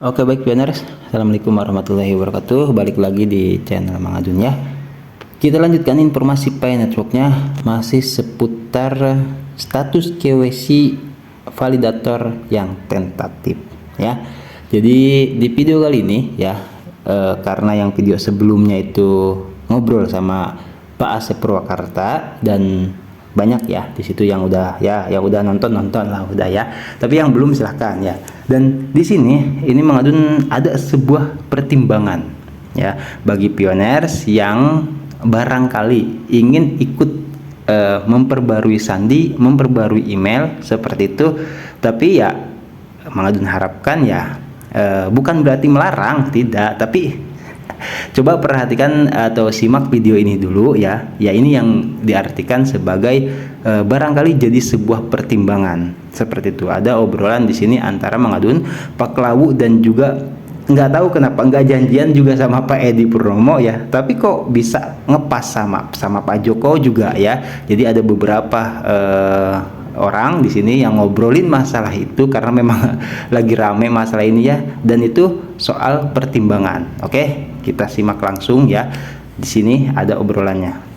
Oke baik pioners, Assalamualaikum warahmatullahi wabarakatuh. Balik lagi di channel Mang Adun ya. Kita lanjutkan informasi Pi Networknya, masih seputar status KYC validator yang tentatif ya. Jadi di video kali ini ya, karena yang video sebelumnya itu ngobrol sama Pak Asep Purwakarta dan banyak ya di situ yang udah ya, yang udah nonton lah udah ya, tapi yang belum silahkan ya. Dan di sini ini Mang Adun ada sebuah pertimbangan ya bagi pioners yang barangkali ingin ikut memperbarui sandi, memperbarui email seperti itu. Tapi ya Mang Adun harapkan ya bukan berarti melarang, tidak, tapi coba perhatikan atau simak video ini dulu ya. Ya ini yang diartikan sebagai barangkali jadi sebuah pertimbangan seperti itu. Ada obrolan di sini antara Mang Adun, Pak Klawu, dan juga nggak tahu kenapa nggak janjian juga sama Pak Edi Purnomo ya. Tapi kok bisa ngepas sama Pak Joko juga ya. Jadi ada beberapa orang di sini yang ngobrolin masalah itu karena memang lagi rame masalah ini ya, dan itu soal pertimbangan. Oke, kita simak langsung ya. Di sini ada obrolannya.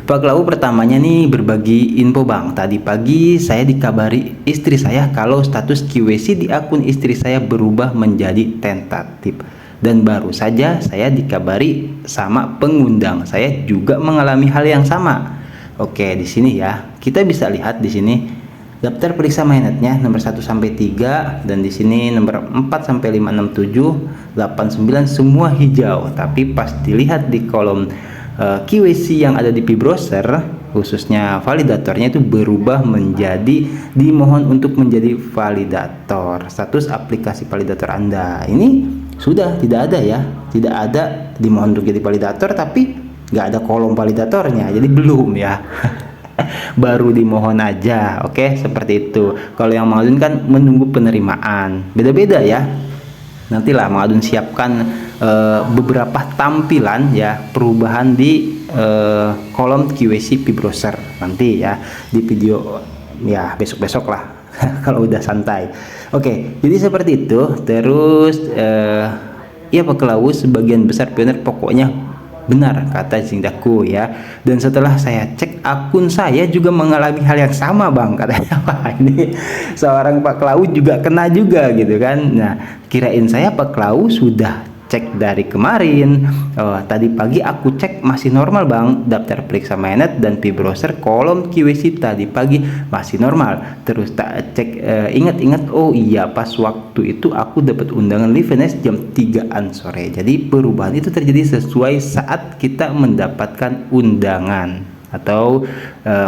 Pak Klau pertamanya nih berbagi info Bang. Tadi pagi saya dikabari istri saya kalau status KYC di akun istri saya berubah menjadi tentatif. Dan baru saja saya dikabari sama pengundang saya juga mengalami hal yang sama. Oke, di sini ya, kita bisa lihat di sini daftar periksa mainnetnya nomor 1 sampai 3, dan di sini nomor 4 sampai 5, 6, 7, 8, 9 semua hijau. Tapi pas dilihat di kolom KYC yang ada di Pi Browser, khususnya validatornya itu berubah menjadi dimohon untuk menjadi validator. Status aplikasi validator Anda ini sudah tidak ada ya, tidak ada dimohon untuk jadi validator, tapi nggak ada kolom validatornya, jadi belum ya. Baru dimohon aja. Oke, seperti itu. Kalau yang Mang Adun kan menunggu penerimaan, beda-beda ya. Nantilah Mang Adun siapkan beberapa tampilan ya, perubahan di kolom KYC Pi Browser nanti ya, di video ya besok-besok lah. Kalau udah santai. Oke, jadi seperti itu. Terus ya Pak Klawu, sebagian besar pioner pokoknya benar kata Zingdaku ya. Dan setelah saya cek akun saya juga mengalami hal yang sama Bang, katanya. Wah, ini seorang Pak Klawu juga kena juga gitu kan. Nah, kirain saya Pak Klawu sudah cek dari kemarin. Tadi pagi aku cek masih normal Bang, daftar periksa mainnet dan Pi Browser kolom KYC tadi pagi masih normal. Terus tak cek, ingat-ingat, oh iya pas waktu itu aku dapat undangan Livenes jam 3-an sore. Jadi perubahan itu terjadi sesuai saat kita mendapatkan undangan atau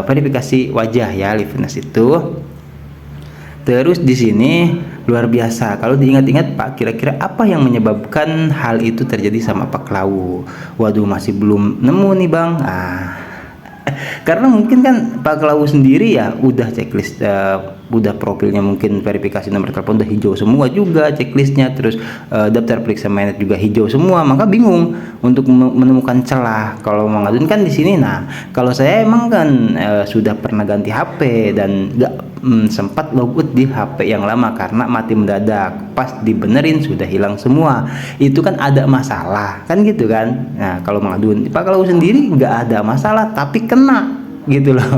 verifikasi wajah ya, Livenes itu. Terus di sini luar biasa. Kalau diingat-ingat Pak, kira-kira apa yang menyebabkan hal itu terjadi sama Pak Klawu? Waduh, masih belum nemu nih Bang. Karena mungkin kan Pak Klawu sendiri ya udah checklist, udah profilnya mungkin verifikasi nomor telepon udah hijau semua juga checklistnya, terus daftar periksa mainnet juga hijau semua, maka bingung untuk menemukan celah. Kalau Mang Adun kan di sini, nah kalau saya emang kan sudah pernah ganti HP dan nggak sempat logout di HP yang lama karena mati mendadak. Pas dibenerin sudah hilang semua. Itu kan ada masalah kan gitu kan. Nah kalau Mang Adun, Pak Klawu sendiri nggak ada masalah tapi kena gitu loh.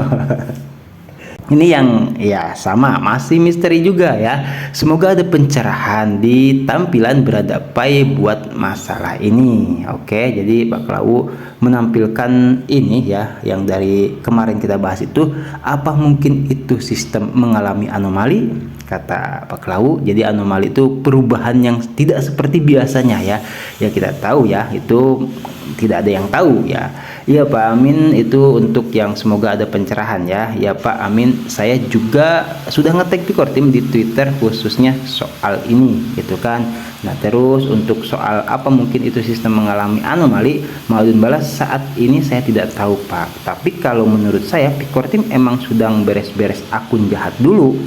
Ini yang ya sama, masih misteri juga ya. Semoga ada pencerahan di tampilan berada Pi buat masalah ini. Oke, jadi Pak Klawu menampilkan ini ya, yang dari kemarin kita bahas itu. Apa mungkin itu sistem mengalami anomali? Kata Pak Klawu, jadi anomali itu perubahan yang tidak seperti biasanya ya. Ya kita tahu ya, itu tidak ada yang tahu ya. Ya Pak Amin, itu untuk yang semoga ada pencerahan ya. Ya Pak Amin, saya juga sudah nge-tag Pikortim di Twitter khususnya soal ini gitu kan. Nah terus untuk soal apa mungkin itu sistem mengalami anomali, Mang Adun balas, saat ini saya tidak tahu Pak. Tapi kalau menurut saya Pikortim emang sedang beres-beres akun jahat dulu.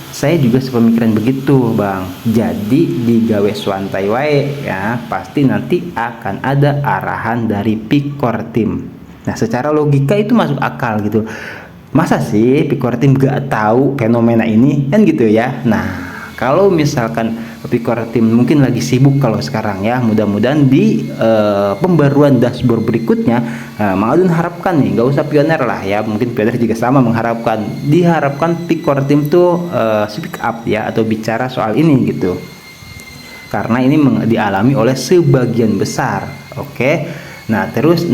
Saya juga sepemikiran begitu Bang. Jadi digawe swantai wae ya, pasti nanti akan ada arahan dari Pikortim. Nah secara logika itu masuk akal gitu. Masa sih Pikortim gak tahu fenomena ini kan gitu ya. Nah kalau misalkan Picor Team mungkin lagi sibuk kalau sekarang ya. Mudah-mudahan di pembaruan dashboard berikutnya Mang Adun harapkan nih, nggak usah Pioneer lah ya, mungkin Pioneer juga sama diharapkan Picor Team tuh speak up ya, atau bicara soal ini gitu, karena ini dialami oleh sebagian besar. Oke. Nah terus,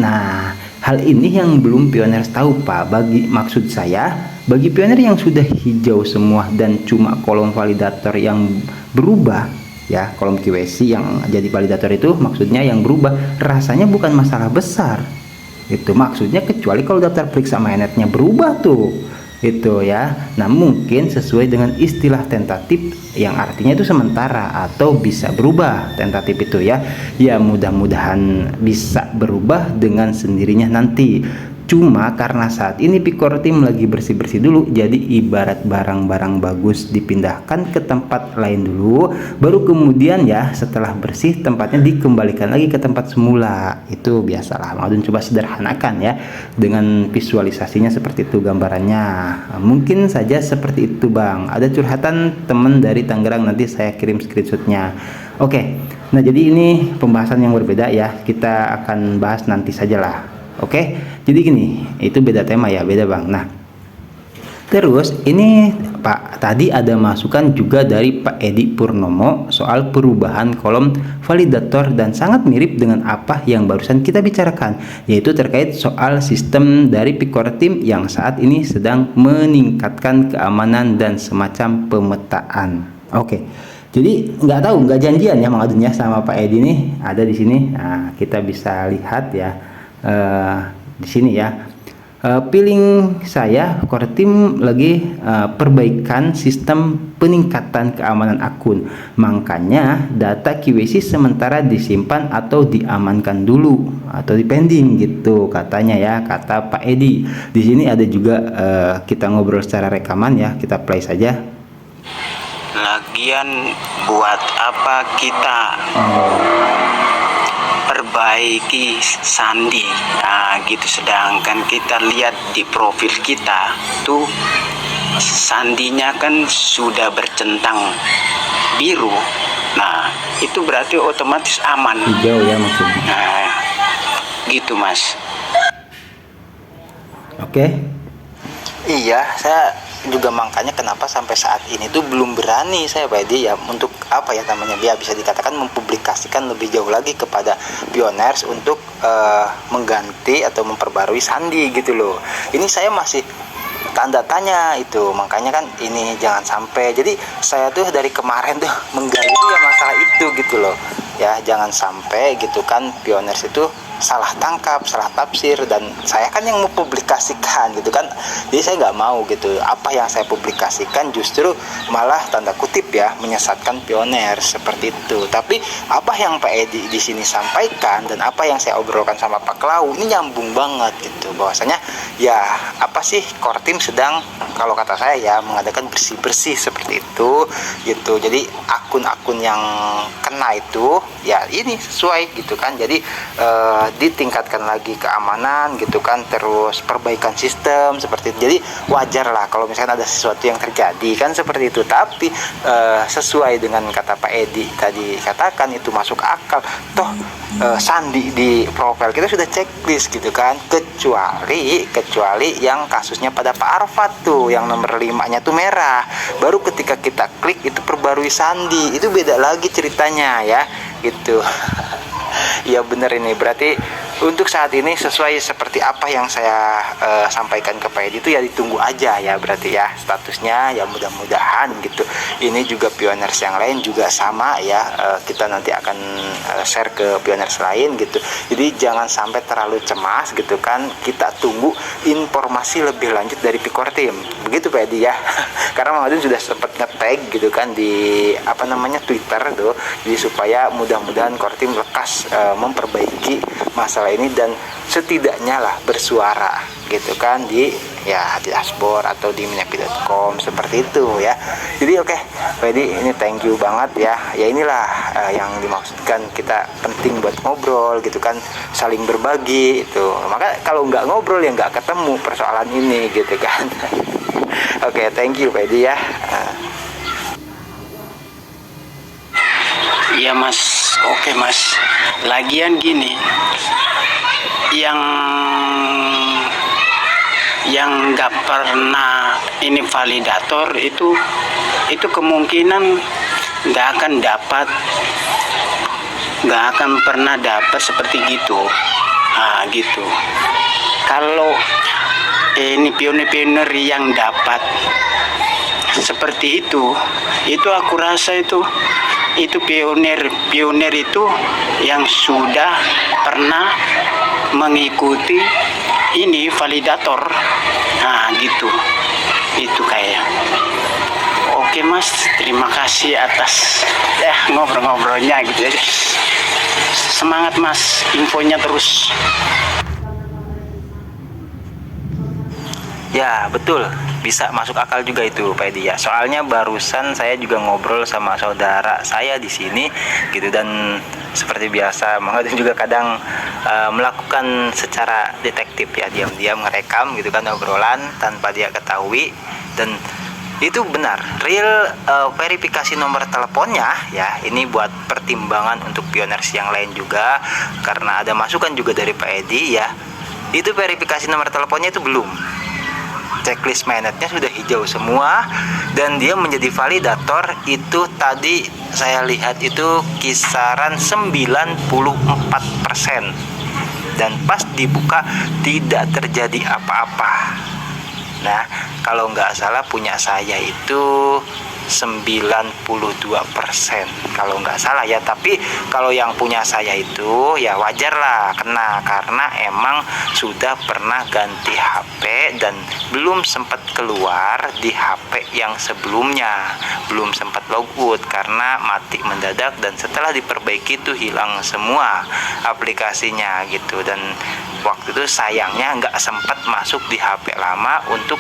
hal ini yang belum Pioneer tahu Pak. Maksud saya, bagi Pioneer yang sudah hijau semua dan cuma kolom validator yang berubah ya, kolom QSC yang jadi validator itu maksudnya yang berubah, rasanya bukan masalah besar itu maksudnya, kecuali kalau daftar periksa mainnetnya berubah tuh itu ya. Nah mungkin sesuai dengan istilah tentatif yang artinya itu sementara atau bisa berubah. Tentatif itu ya, mudah-mudahan bisa berubah dengan sendirinya nanti. Cuma karena saat ini Picor Team lagi bersih-bersih dulu, jadi ibarat barang-barang bagus dipindahkan ke tempat lain dulu, baru kemudian ya setelah bersih tempatnya dikembalikan lagi ke tempat semula. Itu biasalah, Mang Adun coba sederhanakan ya dengan visualisasinya seperti itu gambarannya. Mungkin saja seperti itu Bang. Ada curhatan temen dari Tangerang, nanti saya kirim screenshotnya. Oke, nah jadi ini pembahasan yang berbeda ya, kita akan bahas nanti sajalah. Oke, jadi gini, itu beda tema ya, beda Bang. Nah, terus ini Pak, tadi ada masukan juga dari Pak Edi Purnomo soal perubahan kolom validator dan sangat mirip dengan apa yang barusan kita bicarakan, yaitu terkait soal sistem dari Picor Team yang saat ini sedang meningkatkan keamanan dan semacam pemetaan. Oke. Jadi nggak janjian ya Mang Adun ya sama Pak Edi nih, ada di sini. Nah, kita bisa lihat ya. Di sini ya, feeling saya Core Team lagi perbaikan sistem peningkatan keamanan akun, makanya data KYC sementara disimpan atau diamankan dulu atau dipending gitu katanya ya, kata Pak Edi. Di sini ada juga kita ngobrol secara rekaman ya, kita play saja. Lagian buat apa kita perbaiki sandi, nah gitu, sedangkan kita lihat di profil kita tuh sandinya kan sudah bercentang biru. Nah itu berarti otomatis aman, hijau ya maksudnya. Nah gitu Mas. Oke. Iya, saya juga makanya kenapa sampai saat ini tuh belum berani saya Pak Edi ya, untuk apa ya namanya, dia bisa dikatakan mempublikasikan lebih jauh lagi kepada pioners untuk mengganti atau memperbarui sandi gitu loh. Ini saya masih tanda tanya itu, makanya kan ini jangan sampai. Jadi saya tuh dari kemarin tuh menggali itu ya masalah itu gitu loh ya, jangan sampai gitu kan pioners itu salah tangkap, salah tafsir, dan saya kan yang mempublikasikan gitu kan, jadi saya nggak mau gitu apa yang saya publikasikan justru malah tanda kutip ya menyesatkan pioner seperti itu. Tapi apa yang Pak Edi di sini sampaikan dan apa yang saya obrolkan sama Pak Klau ini nyambung banget gitu, bahwasanya ya apa sih Core Team sedang, kalau kata saya ya, mengadakan bersih-bersih seperti itu gitu. Jadi akun-akun yang kena itu ya ini sesuai gitu kan, jadi ditingkatkan lagi keamanan gitu kan, terus perbaikan sistem seperti itu. Jadi wajar lah kalau misalkan ada sesuatu yang terjadi kan seperti itu, tapi sesuai dengan kata Pak Edi tadi katakan itu masuk akal. Toh sandi di profil kita sudah checklist gitu kan, kecuali yang kasusnya pada Pak Arfat tuh yang nomor 5-nya tuh merah, baru ketika kita klik itu perbarui sandi, itu beda lagi ceritanya ya gitu. Ya bener, ini berarti untuk saat ini sesuai seperti apa yang saya sampaikan ke Pak Edi itu ya ditunggu aja ya, berarti ya statusnya ya, mudah-mudahan gitu. Ini juga pioners yang lain juga sama ya, kita nanti akan share ke pioners lain gitu. Jadi jangan sampai terlalu cemas gitu kan, kita tunggu informasi lebih lanjut dari Picor Team begitu Pak Edi ya. Karena Mang Adun sudah sempat nge-tag gitu kan di apa namanya Twitter tuh, jadi supaya mudah-mudahan Core Team lekas memperbaiki masalah ini dan setidaknya lah bersuara gitu kan di ya di dashboard atau di minyapi.com seperti itu ya. Jadi oke, Pak Edi ini thank you banget ya. Ya inilah yang dimaksudkan, kita penting buat ngobrol gitu kan, saling berbagi itu. Maka kalau nggak ngobrol ya nggak ketemu persoalan ini gitu kan. Oke, thank you Pak Edi ya. Ya mas, oke mas. Lagian gini, yang nggak pernah ini validator itu kemungkinan nggak akan pernah dapat seperti gitu. Gitu. Kalau ini pionir-pionir yang dapat seperti itu aku rasa itu pionir itu yang sudah pernah mengikuti ini validator. Gitu. Itu kayak. Oke mas, terima kasih atas ngobrol-ngobrolnya gitu ya. Semangat mas, infonya terus. Ya betul, bisa masuk akal juga itu Pak Edi ya. Soalnya barusan saya juga ngobrol sama saudara saya di sini gitu, dan seperti biasa Mang Adun juga kadang melakukan secara detektif ya, diam-diam ngerekam gitu kan obrolan tanpa dia ketahui. Dan itu benar, real verifikasi nomor teleponnya ya, ini buat pertimbangan untuk pioners yang lain juga, karena ada masukan juga dari Pak Edi ya. Itu verifikasi nomor teleponnya itu belum, checklist mainnetnya sudah hijau semua, dan dia menjadi validator itu tadi saya lihat itu kisaran 94%, dan pas dibuka tidak terjadi apa-apa. Nah, kalau nggak salah punya saya itu 92% kalau nggak salah ya. Tapi kalau yang punya saya itu ya wajar lah kena, karena emang sudah pernah ganti HP dan belum sempat keluar di HP yang sebelumnya, belum sempat logout karena mati mendadak, dan setelah diperbaiki itu hilang semua aplikasinya gitu. Dan waktu itu sayangnya nggak sempat masuk di HP lama untuk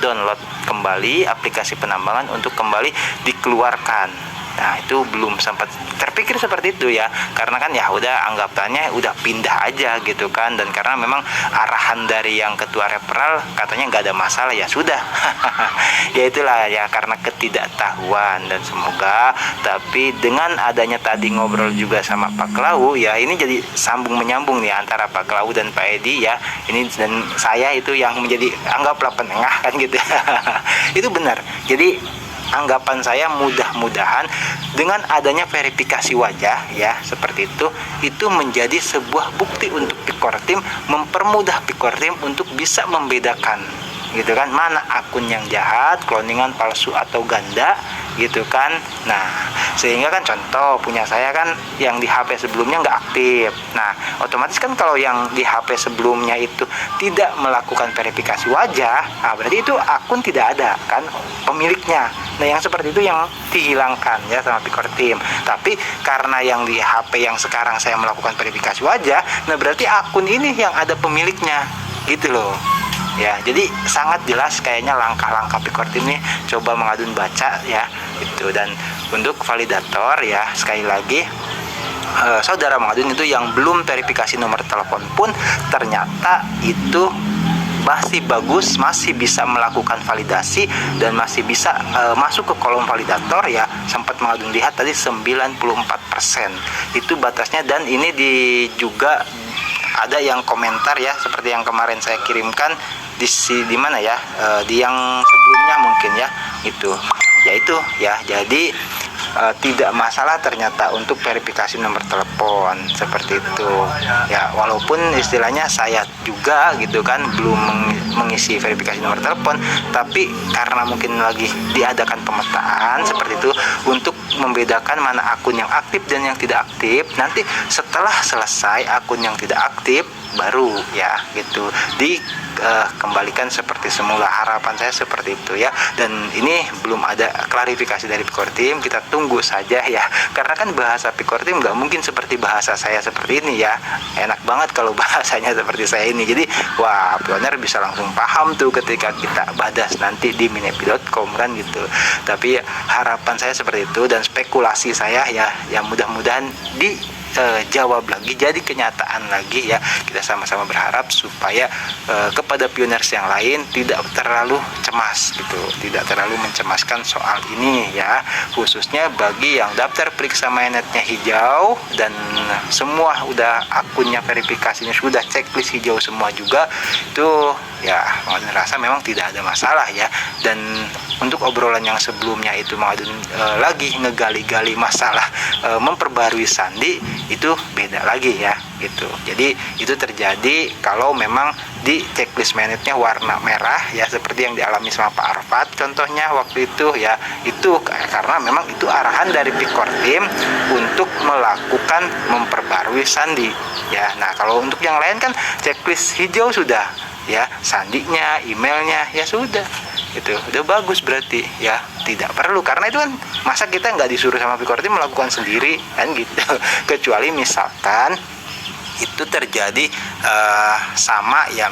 download kembali aplikasi penambangan untuk kembali dikeluarkan. Nah, itu belum sempat terpikir seperti itu ya, karena kan ya udah anggapannya udah pindah aja gitu kan, dan karena memang arahan dari yang ketua referral katanya nggak ada masalah, ya sudah. Ya itulah ya, karena ketidaktahuan. Dan semoga tapi dengan adanya tadi ngobrol juga sama Pak Klau ya, ini jadi sambung menyambung nih antara Pak Klau dan Pak Edi ya, ini dan saya itu yang menjadi anggaplah penengah kan gitu. Itu benar. Jadi anggapan saya mudah-mudahan dengan adanya verifikasi wajah ya seperti itu menjadi sebuah bukti untuk Pikortim, mempermudah Pikortim untuk bisa membedakan gitu kan, mana akun yang jahat, cloningan palsu atau ganda gitu kan. Nah, sehingga kan contoh punya saya kan yang di HP sebelumnya nggak aktif. Nah, otomatis kan kalau yang di HP sebelumnya itu tidak melakukan verifikasi wajah, berarti itu akun tidak ada kan pemiliknya. Nah, yang seperti itu yang dihilangkan ya sama Pikortim. Tapi karena yang di HP yang sekarang saya melakukan verifikasi wajah, nah berarti akun ini yang ada pemiliknya gitu loh. Ya, jadi sangat jelas kayaknya langkah-langkah Pikortim ini, coba Mang Adun baca ya itu. Dan untuk validator ya sekali lagi saudara Mang Adun itu yang belum verifikasi nomor telepon pun ternyata itu masih bagus, masih bisa melakukan validasi dan masih bisa masuk ke kolom validator ya. Sempat Mang Adun lihat tadi 94% itu batasnya. Dan ini juga ada yang komentar ya, seperti yang kemarin saya kirimkan di mana ya, di yang sebelumnya mungkin ya, itu ya. Jadi tidak masalah ternyata untuk verifikasi nomor telepon seperti itu ya, walaupun istilahnya saya juga gitu kan belum mengisi verifikasi nomor telepon, tapi karena mungkin lagi diadakan pemetaan seperti itu untuk membedakan mana akun yang aktif dan yang tidak aktif. Nanti setelah selesai akun yang tidak aktif baru ya gitu dikembalikan seperti semula. Harapan saya seperti itu ya. Dan ini belum ada klarifikasi dari Pikortim, kita tunggu saja ya, karena kan bahasa Pikortim nggak mungkin seperti bahasa saya seperti ini ya. Enak banget kalau bahasanya seperti saya ini, jadi wah pioner bisa langsung paham tuh ketika kita badas nanti di minepi.com kan gitu. Tapi harapan saya seperti itu dan spekulasi saya ya, yang mudah-mudahan di jawab lagi, jadi kenyataan lagi ya. Kita sama-sama berharap supaya kepada pioners yang lain tidak terlalu cemas gitu, tidak terlalu mencemaskan soal ini ya, khususnya bagi yang daftar periksa mainnetnya hijau dan semua udah akunnya verifikasinya sudah checklist hijau semua juga, itu ya Mang Adun rasa memang tidak ada masalah ya. Dan untuk obrolan yang sebelumnya itu Mang Adun lagi ngegali-gali masalah memperbarui sandi, itu beda lagi ya gitu. Jadi itu terjadi kalau memang di checklist mainnetnya warna merah ya, seperti yang dialami sama Pak Arfat contohnya waktu itu ya, itu karena memang itu arahan dari Pikortim untuk melakukan memperbarui sandi ya. Nah kalau untuk yang lain kan checklist hijau sudah ya, sandinya, emailnya ya sudah, itu udah bagus berarti ya, tidak perlu, karena itu kan masa kita nggak disuruh sama Pikortim melakukan sendiri kan gitu. Kecuali misalkan itu terjadi sama yang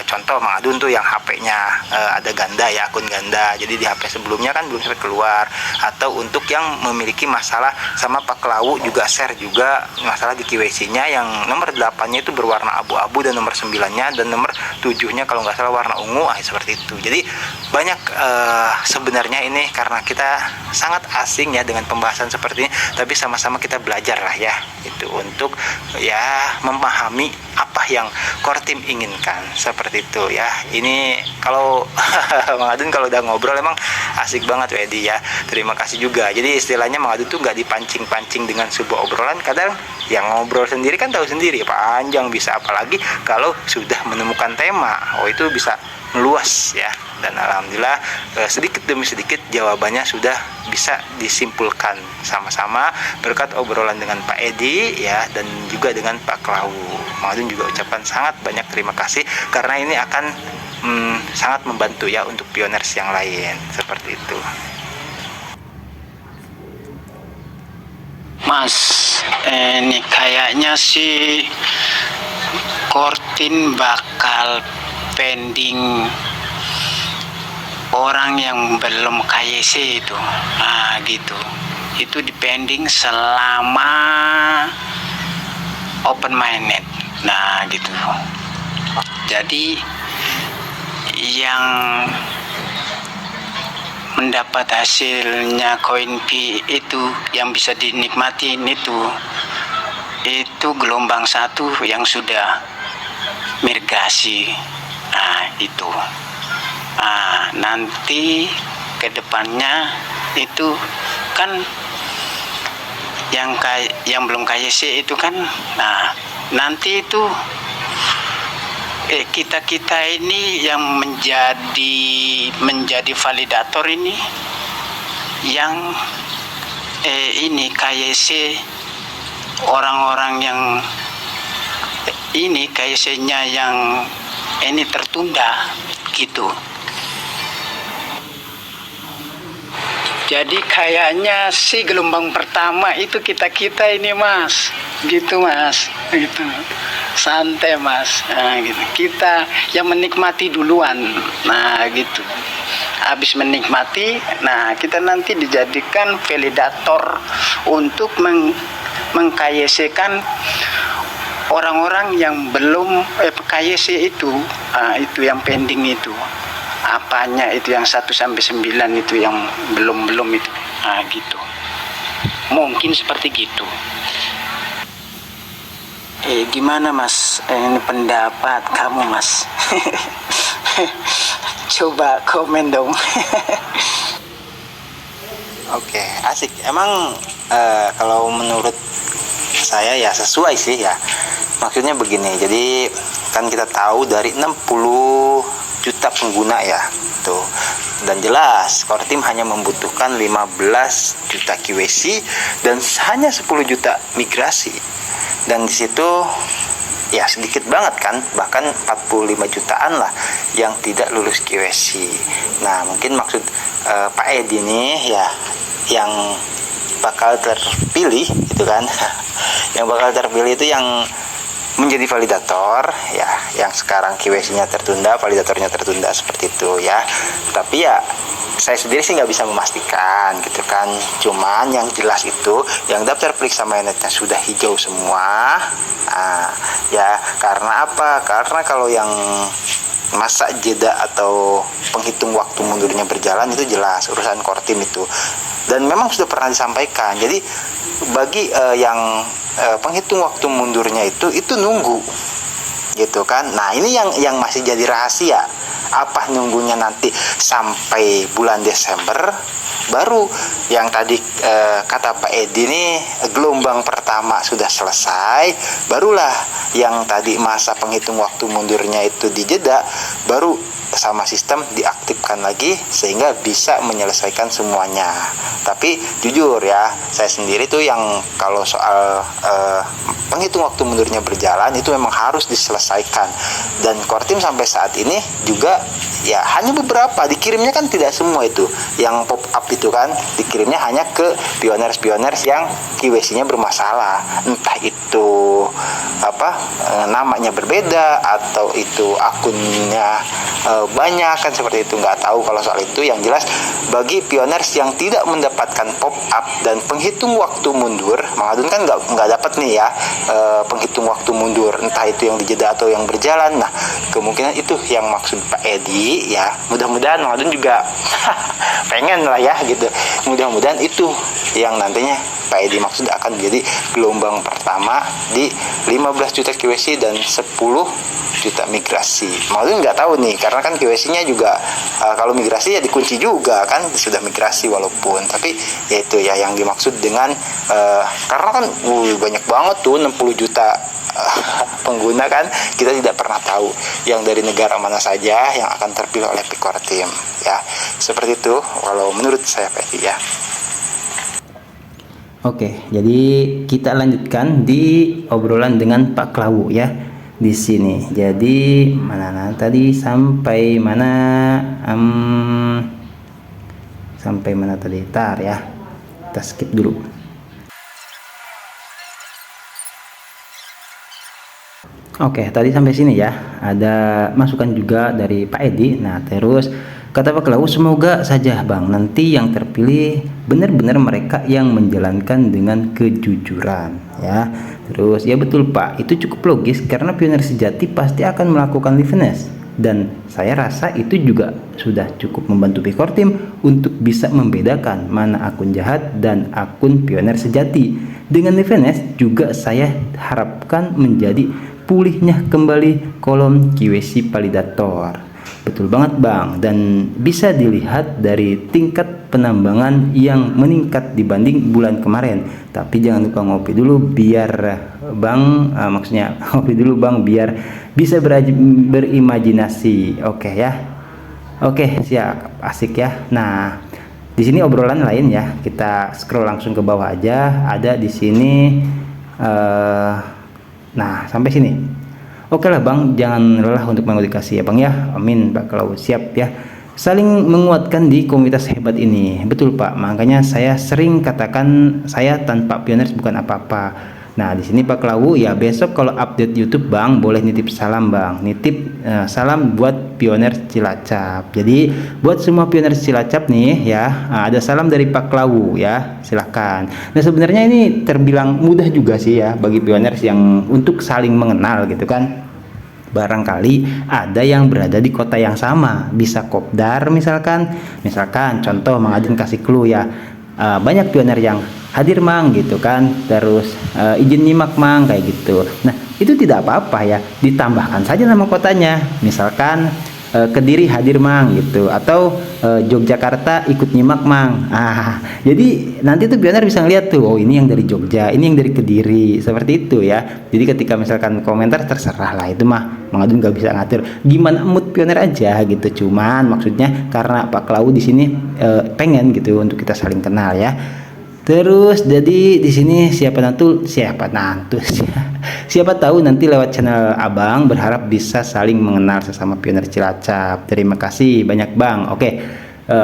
contoh Mang Adun tuh yang HP-nya ada ganda ya, akun ganda, jadi di HP sebelumnya kan belum sempat keluar, atau untuk yang memiliki masalah sama Pak Klawu juga share juga masalah di KYC-nya yang nomor 8-nya itu berwarna abu-abu dan nomor 9-nya dan nomor 7-nya kalau nggak salah warna ungu, seperti itu. Jadi banyak sebenarnya ini karena kita sangat asing ya dengan pembahasan seperti ini, tapi sama-sama kita belajar lah ya itu untuk ya memahami apa yang Kortim inginkan, seperti itu ya. Ini kalau Mang Adun kalau udah ngobrol emang asik banget Wedi ya. Terima kasih juga. Jadi istilahnya Mang Adun tuh nggak dipancing-pancing dengan sebuah obrolan. Kadang yang ngobrol sendiri kan tahu sendiri panjang bisa, apalagi kalau sudah menemukan tema, itu bisa meluas ya. Dan alhamdulillah sedikit demi sedikit jawabannya sudah bisa disimpulkan sama-sama berkat obrolan dengan Pak Edi ya, dan juga dengan Pak Klawu. Mang Adun juga ucapkan sangat banyak terima kasih karena ini akan sangat membantu ya untuk pioners yang lain, seperti itu. Mas, ini kayaknya sih Kortim bakal pending orang yang belum KYC itu, gitu. Itu dipending selama open mainnet, gitu. Jadi yang mendapat hasilnya koin P itu yang bisa dinikmatin itu gelombang 1 yang sudah migrasi, itu. Nanti ke depannya itu kan yang belum KYC itu kan, nanti itu kita ini yang menjadi validator ini, yang ini KYC orang-orang yang ini KYC-nya yang ini tertunda gitu. Jadi kayaknya sih gelombang pertama itu kita ini Mas, gitu Mas, gitu. Santai Mas, gitu. Kita yang menikmati duluan, gitu. Habis menikmati, kita nanti dijadikan validator untuk mengKYC-kan orang-orang yang belum KYC itu yang pending itu. Apanya itu yang 1 sampai 9 itu yang belum itu, gitu. Mungkin seperti gitu. Gimana Mas, ini pendapat kamu Mas? Coba komen dong. Oke, asik. Emang kalau menurut saya ya sesuai sih ya. Maksudnya begini, jadi kan kita tahu dari 60 juta pengguna ya tuh, dan jelas Kortim hanya membutuhkan 15 juta KYC dan hanya 10 juta migrasi, dan di situ ya sedikit banget kan, bahkan 45 jutaan lah yang tidak lulus KYC. Nah mungkin maksud Pak Edi nih ya, yang bakal terpilih itu kan yang bakal terpilih itu yang menjadi validator ya, yang sekarang KYC-nya tertunda, validatornya tertunda seperti itu ya. Tapi ya saya sendiri sih nggak bisa memastikan gitu kan. Cuman yang jelas itu yang daftar periksa mainnetnya sudah hijau semua. Ya karena apa? Karena kalau yang masa jeda atau penghitung waktu mundurnya berjalan itu jelas urusan Kortim itu, dan memang sudah pernah disampaikan. Jadi bagi yang penghitung waktu mundurnya itu nunggu gitu kan. Nah ini yang masih jadi rahasia, apa nunggunya nanti sampai bulan Desember baru yang tadi kata Pak Edi nih gelombang pertama sudah selesai, barulah yang tadi masa penghitung waktu mundurnya itu dijeda, baru sama sistem diaktifkan lagi sehingga bisa menyelesaikan semuanya. Tapi jujur ya, saya sendiri tuh yang kalau soal penghitung waktu mundurnya berjalan itu memang harus diselesaikan, dan Kortim sampai saat ini juga ya hanya beberapa dikirimnya, kan tidak semua itu yang pop up itu kan, dikirimnya hanya ke pioners yang KYC-nya bermasalah, entah itu namanya berbeda atau itu akunnya banyak kan, seperti itu. Nggak tahu kalau soal itu. Yang jelas bagi pioners yang tidak mendapatkan pop up dan penghitung waktu mundur, Mang Adun kan nggak dapat nih ya penghitung waktu mundur, entah itu yang dijeda atau yang berjalan. Nah kemungkinan itu yang maksud Pak Edi ya, mudah-mudahan Mang Adun juga pengen lah ya gitu, mudah-mudahan itu yang nantinya Pak Edi maksud akan menjadi gelombang pertama di 15 juta KYC dan 10 juta migrasi. Maksudnya nggak tahu nih, karena kan KYC-nya juga kalau migrasi ya dikunci juga kan, sudah migrasi walaupun, tapi ya itu ya yang dimaksud dengan karena kan banyak banget tuh 60 juta pengguna kan, kita tidak pernah tahu yang dari negara mana saja yang akan terpilih oleh Kortim ya, seperti itu kalau menurut saya Pak Edi ya. Oke, jadi kita lanjutkan di obrolan dengan Pak Klawu ya di sini. Jadi mana tadi sampai mana? Sampai mana tadi? Tar ya, kita skip dulu. Oke, tadi sampai sini ya. Ada masukan juga dari Pak Edi. Nah, terus kata Pak Klawu, semoga saja Bang nanti yang terpilih benar-benar mereka yang menjalankan dengan kejujuran ya. Terus ya betul Pak, itu cukup logis karena pioner sejati pasti akan melakukan liveness, dan saya rasa itu juga sudah cukup membantu Kortim untuk bisa membedakan mana akun jahat dan akun pioner sejati. Dengan liveness juga saya harapkan menjadi pulihnya kembali kolom KYC validator. Betul banget Bang, dan bisa dilihat dari tingkat penambangan yang meningkat dibanding bulan kemarin. Tapi jangan lupa ngopi dulu biar Bang, maksudnya ngopi dulu Bang biar bisa berimajinasi. Oke ya. Oke, siap, asik ya. Nah, di sini obrolan lain ya. Kita scroll langsung ke bawah aja. Ada di sini nah, sampai sini. Oke lah Bang, jangan lelah untuk mengedukasi ya Bang ya. Amin Pak Klawu, siap ya. Saling menguatkan di komunitas hebat ini. Betul Pak, makanya saya sering katakan saya tanpa pioners bukan apa-apa. Nah di sini Pak Klawu ya, besok kalau update YouTube Bang boleh nitip salam Bang. Nitip salam buat pioner Cilacap. Jadi buat semua pioner Cilacap nih ya, ada salam dari Pak Klawu ya, silahkan. Nah sebenarnya ini terbilang mudah juga sih ya bagi pioners yang untuk saling mengenal gitu kan. Barangkali ada yang berada di kota yang sama, bisa kopdar misalkan contoh Mang Adin kasih clue ya, banyak pioner yang hadir Mang gitu kan, terus izin nyimak Mang kayak gitu. Nah itu tidak apa-apa ya, ditambahkan saja nama kotanya, misalkan Kediri hadir Mang gitu, atau Yogyakarta ikut nyimak Mang. Jadi nanti tuh pioner bisa ngeliat tuh, oh ini yang dari Jogja, ini yang dari Kediri, seperti itu ya. Jadi ketika misalkan komentar terserah lah, itu mah Mang Adun nggak bisa ngatur, gimana mood pioner aja gitu. Cuman maksudnya karena Pak Klawu di sini pengen gitu untuk kita saling kenal ya. Terus jadi di sini siapa tahu nanti lewat channel Abang berharap bisa saling mengenal sesama pioner Cilacap. Terima kasih banyak Bang. Oke,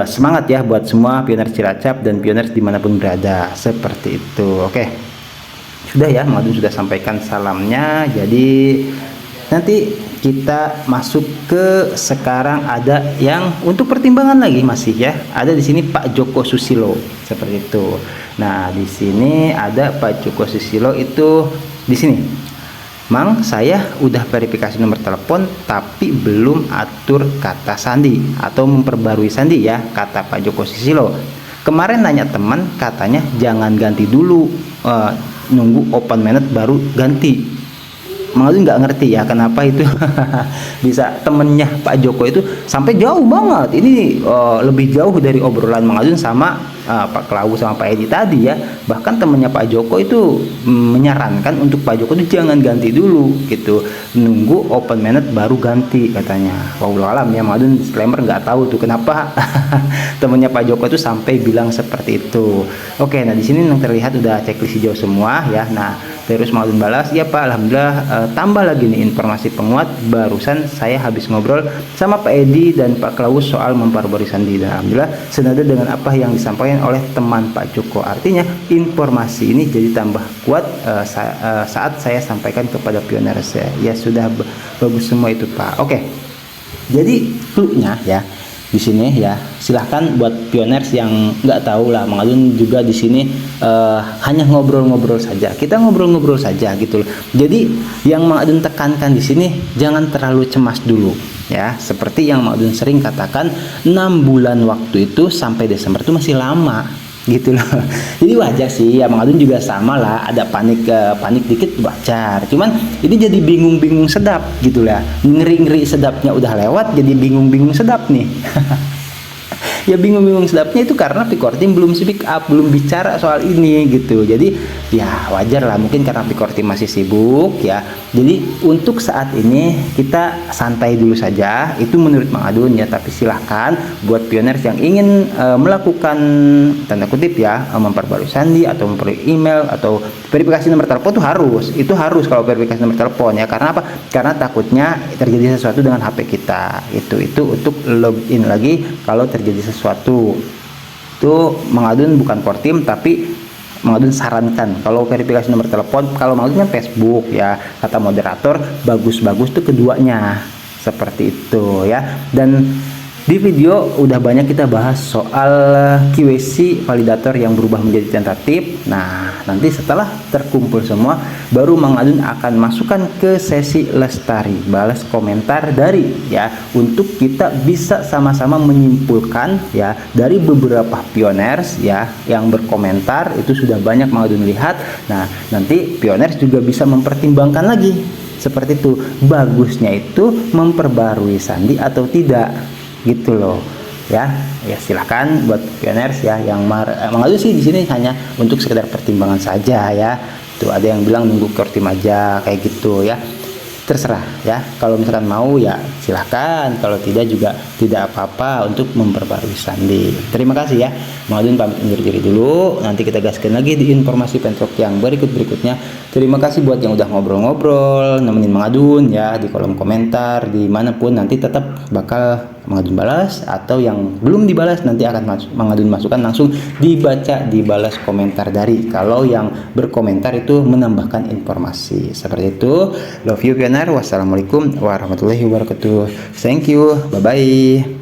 semangat ya buat semua pioner Cilacap dan pioner dimanapun berada, seperti itu. Oke, sudah ya, Mang Adun sudah sampaikan salamnya. Jadi nanti kita masuk ke sekarang ada yang untuk pertimbangan lagi masih ya. Ada di sini Pak Joko Susilo seperti itu. Nah, di sini ada Pak Joko Susilo itu di sini. Mang, saya udah verifikasi nomor telepon tapi belum atur kata sandi atau memperbarui sandi ya, kata Pak Joko Susilo. Kemarin nanya teman katanya jangan ganti dulu, nunggu open minute baru ganti. Mang Adun nggak ngerti ya kenapa itu bisa temennya Pak Joko itu sampai jauh banget. Ini lebih jauh dari obrolan Mang Adun sama Pak Klaus sama Pak Edi tadi ya. Bahkan temennya Pak Joko itu menyarankan untuk Pak Joko itu jangan ganti dulu gitu, nunggu open minute baru ganti katanya. Wallahu alam ya, Mang Adun disclaimer nggak tahu tuh kenapa temennya Pak Joko itu sampai bilang seperti itu. Oke, nah di sini yang terlihat udah checklist hijau semua ya. Nah terus Mang Adun balas, ya Pak, alhamdulillah, tambah lagi nih informasi penguat, barusan saya habis ngobrol sama Pak Edi dan Pak Klaus soal memperbarui sandi dan alhamdulillah senada dengan apa yang disampaikan oleh teman Pak Joko. Artinya informasi ini jadi tambah kuat saat saya sampaikan kepada pioner saya. Ya sudah bagus semua itu Pak. Oke, jadi clue-nya ya di sini ya, silahkan buat pioners yang nggak tahu lah, Mang Adun juga di sini hanya ngobrol-ngobrol saja, kita ngobrol-ngobrol saja gitu loh. Jadi yang Mang Adun tekankan di sini jangan terlalu cemas dulu ya, seperti yang Mang Adun sering katakan 6 bulan waktu itu sampai Desember itu masih lama gitu loh. Jadi wajar sih ya, Mang Adun juga sama lah, ada panik dikit wajar. Cuman ini jadi bingung-bingung sedap gitu lah. Ngeri-ngeri sedapnya udah lewat, jadi bingung-bingung sedap nih. Ya bingung-bingung sedapnya itu karena Pikor Tim belum speak up, belum bicara soal ini gitu. Jadi ya wajar lah, mungkin karena Pikor Tim masih sibuk ya. Jadi untuk saat ini kita santai dulu saja, itu menurut Mang Adun ya. Tapi silahkan buat pioners yang ingin melakukan tanda kutip ya, memperbarui sandi atau memperbarui email atau verifikasi nomor telepon itu harus kalau verifikasi nomor telepon ya. Karena apa? Karena takutnya terjadi sesuatu dengan HP kita. Itu untuk login lagi kalau terjadi sesuatu. Itu Mang Adun bukan core team, tapi Mang Adun sarankan kalau verifikasi nomor telepon, kalau Mang Adun kan Facebook ya, kata moderator bagus-bagus tuh keduanya seperti itu ya. Dan di video udah banyak kita bahas soal QC validator yang berubah menjadi tentatif. Nah, nanti setelah terkumpul semua, baru Mang Adun akan masukkan ke sesi lestari, balas komentar dari ya, untuk kita bisa sama-sama menyimpulkan ya dari beberapa pioners ya yang berkomentar itu sudah banyak Mang Adun lihat. Nah, nanti pioners juga bisa mempertimbangkan lagi seperti itu, bagusnya itu memperbarui sandi atau tidak gitu loh ya. Ya silahkan buat pioners ya yang Mang Adun sih di sini hanya untuk sekedar pertimbangan saja ya. Tuh ada yang bilang nunggu core team aja kayak gitu ya, terserah ya. Kalau misalkan mau ya silahkan, kalau tidak juga tidak apa-apa untuk memperbarui sandi. Terima kasih ya, Mang Adun pamit undur diri dulu, nanti kita gaskan lagi di informasi pentrok yang berikutnya. Terima kasih buat yang udah ngobrol-ngobrol nemenin Mang Adun ya di kolom komentar dimanapun, nanti tetap bakal Mang Adun balas, atau yang belum dibalas nanti akan Mang Adun masukkan langsung dibaca, dibalas komentar dari kalau yang berkomentar itu menambahkan informasi seperti itu. Love you pioner. Wassalamualaikum warahmatullahi wabarakatuh. Thank you, bye bye.